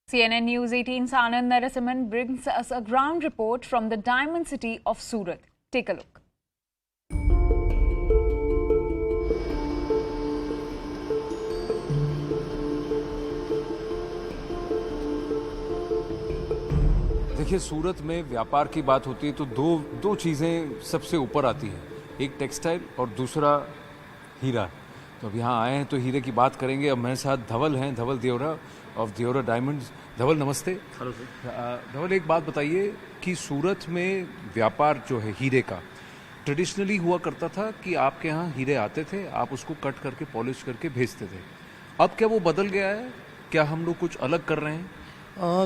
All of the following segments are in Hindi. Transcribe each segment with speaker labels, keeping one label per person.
Speaker 1: CNN News 18's Anand Narasimhan brings us a ground report from the diamond city of Surat. Take a look.
Speaker 2: देखिए, सूरत में व्यापार की बात होती है तो दो चीज़ें सबसे ऊपर आती हैं, एक टेक्सटाइल और दूसरा हीरा। तो अब यहाँ आए हैं तो हीरे की बात करेंगे। अब मेरे साथ धवल हैं, धवल देवरा ऑफ देवरा डायमंड्स। धवल नमस्ते।
Speaker 3: Hello sir.
Speaker 2: धवल, एक बात बताइए कि सूरत में व्यापार जो है हीरे का ट्रेडिशनली हुआ करता था कि आपके यहाँ हीरे आते थे, आप उसको कट करके पॉलिश करके भेजते थे। अब क्या वो बदल गया है? क्या हम लोग कुछ अलग कर रहे हैं?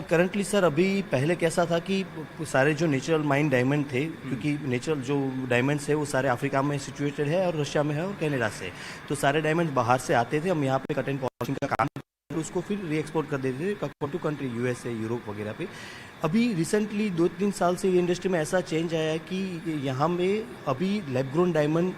Speaker 3: करंटली सर, अभी पहले कैसा था कि सारे जो नेचुरल माइन डायमंड थे, क्योंकि नेचुरल जो डायमंड्स है वो सारे अफ्रीका में सिचुएटेड है और रशिया में है और कनाडा से, तो सारे डायमंड बाहर से आते थे। हम यहाँ पे कट एंड पॉलिशिंग का काम उसको फिर री एक्सपोर्ट कर देते थे टू कंट्री, यूएसए, यूरोप वगैरह पे। अभी रिसेंटली 2-3 साल से ये इंडस्ट्री में ऐसा चेंज आया है कि यहाँ में अभी लैब ग्रोन डायमंड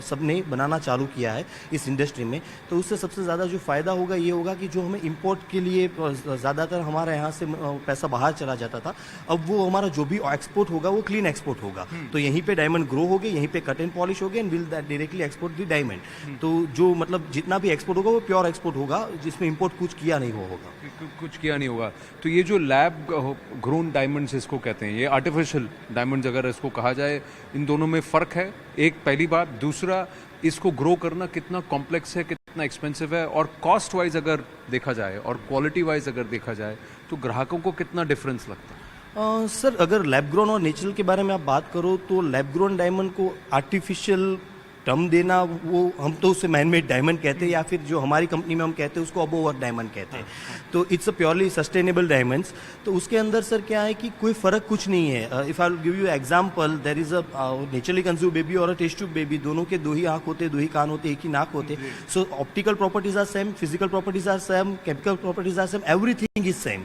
Speaker 3: सबने बनाना चालू किया है इस इंडस्ट्री में। तो उससे सबसे ज़्यादा जो फ़ायदा होगा ये होगा कि जो हमें इंपोर्ट के लिए ज़्यादातर हमारे यहाँ से पैसा बाहर चला जाता था, अब वो हमारा जो भी एक्सपोर्ट होगा वो क्लीन एक्सपोर्ट होगा। तो यहीं पे डायमंड ग्रो हो गए, यहीं पे कट एंड पॉलिश हो गए and will that directly export the diamond. तो जो मतलब जितना भी एक्सपोर्ट होगा वो प्योर एक्सपोर्ट होगा, जिसमें इंपोर्ट कुछ किया नहीं होगा।
Speaker 2: कुछ किया नहीं होगा। तो ये जो लैब ग्रोन डायमंड्स इसको कहते हैं, ये आर्टिफिशियल डायमंड्स अगर इसको कहा जाए, इन दोनों में फ़र्क है? एक पहली बात। दूसरा, इसको ग्रो करना कितना कॉम्प्लेक्स है, कितना एक्सपेंसिव है, और कॉस्ट वाइज अगर देखा जाए और क्वालिटी वाइज अगर देखा जाए तो ग्राहकों को कितना डिफरेंस लगता है?
Speaker 3: सर, अगर लैब ग्रोन और नेचुरल के बारे में आप बात करो तो लैब ग्रोन डायमंड को आर्टिफिशियल टर्म देना, वो हम तो उसे मैन मेड डायमंड कहते हैं, या फिर जो हमारी कंपनी में हम कहते हैं उसको अबोव अर्थ डायमंड कहते हैं। तो it's a purely sustainable diamonds. तो उसके अंदर सर क्या है कि कोई फर्क कुछ नहीं है। If I give you example, there is a naturally consume baby और अ टेस्ट ट्यूब बेबी, दोनों के दो ही आंख होते, दो ही कान होते, एक ही नाक होते। So optical properties are same, physical properties are same, chemical properties are same, everything is same.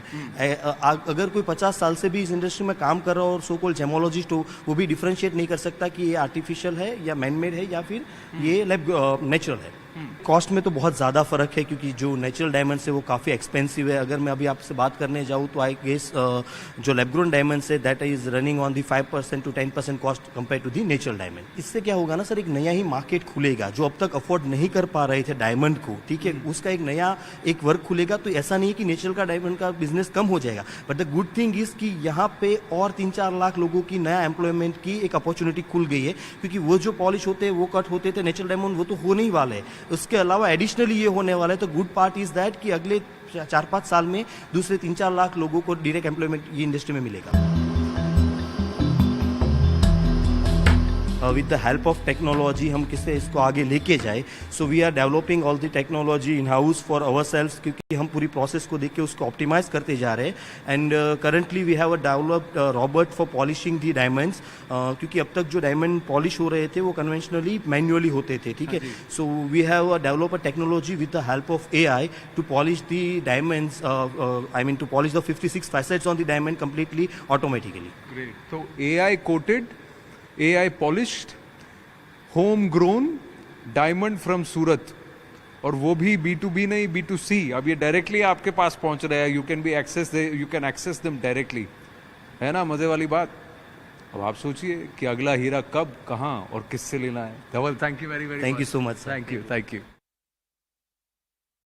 Speaker 3: अगर कोई 50 साल से भी इस इंडस्ट्री में काम कर रहा हो और सो कॉल्ड जेमोलॉजिस्ट हो, वो भी डिफरेंशिएट नहीं कर सकता कि ये आर्टिफिशियल है या मैन मेड है या फिर ये नेचुरल है। कॉस्ट में तो बहुत ज़्यादा फ़र्क है, क्योंकि जो नेचुरल डायमंड्स है वो काफ़ी एक्सपेंसिव है। अगर मैं अभी आपसे बात करने जाऊँ तो आई गेस जो लैब ग्रोन डायमंड्स है that is running on the 5% to 10% cost compare to the natural diamond. इससे क्या होगा ना सर, एक नया ही मार्केट खुलेगा। जो अब तक अफोर्ड नहीं कर पा रहे थे डायमंड को, ठीक है, उसका एक नया एक वर्क खुलेगा। तो ऐसा नहीं है कि नेचुरल का डायमंड का बिजनेस कम हो जाएगा, but the good thing is कि यहाँ पे और 3-4 लाख लोगों की नया एम्प्लॉयमेंट की एक अपॉर्चुनिटी खुल गई है, क्योंकि वो जो पॉलिश होते हैं वो कट होते थे नेचुरल डायमंड, वो तो होने ही वाले हैं। उसके अलावा एडिशनली ये होने वाला है। तो गुड पार्ट इज दैट कि अगले 4-5 साल में दूसरे 3-4 लाख लोगों को डायरेक्ट एम्प्लॉयमेंट ये इंडस्ट्री में मिलेगा। With the help of technology हम किससे इसको आगे लेके जाए। So we are developing all the technology in house for our self, क्योंकि हम पूरी प्रोसेस को देख के उसको ऑप्टिमाइज करते जा रहे हैं। And currently we have a developed robot for polishing the diamonds, क्योंकि अब तक जो डायमंड पॉलिश हो रहे थे वो कन्वेंशनली मैन्युअली होते थे, ठीक है। So we have develop a technology with the help of AI to polish the diamonds, I mean to polish the 56 facets on the diamond completely automatically.
Speaker 2: Great. तो AI coated, AI polished, home grown diamond from Surat, और वो भी B2B नहीं, B2C। अब ये डायरेक्टली आपके पास पहुंच रहा है। You can access them directly, है ना? मजे वाली बात। अब आप सोचिए कि अगला हीरा कब, कहाँ और किससे लेना है। Dhaval, thank you very very.
Speaker 3: Thank you so much.
Speaker 2: Thank you.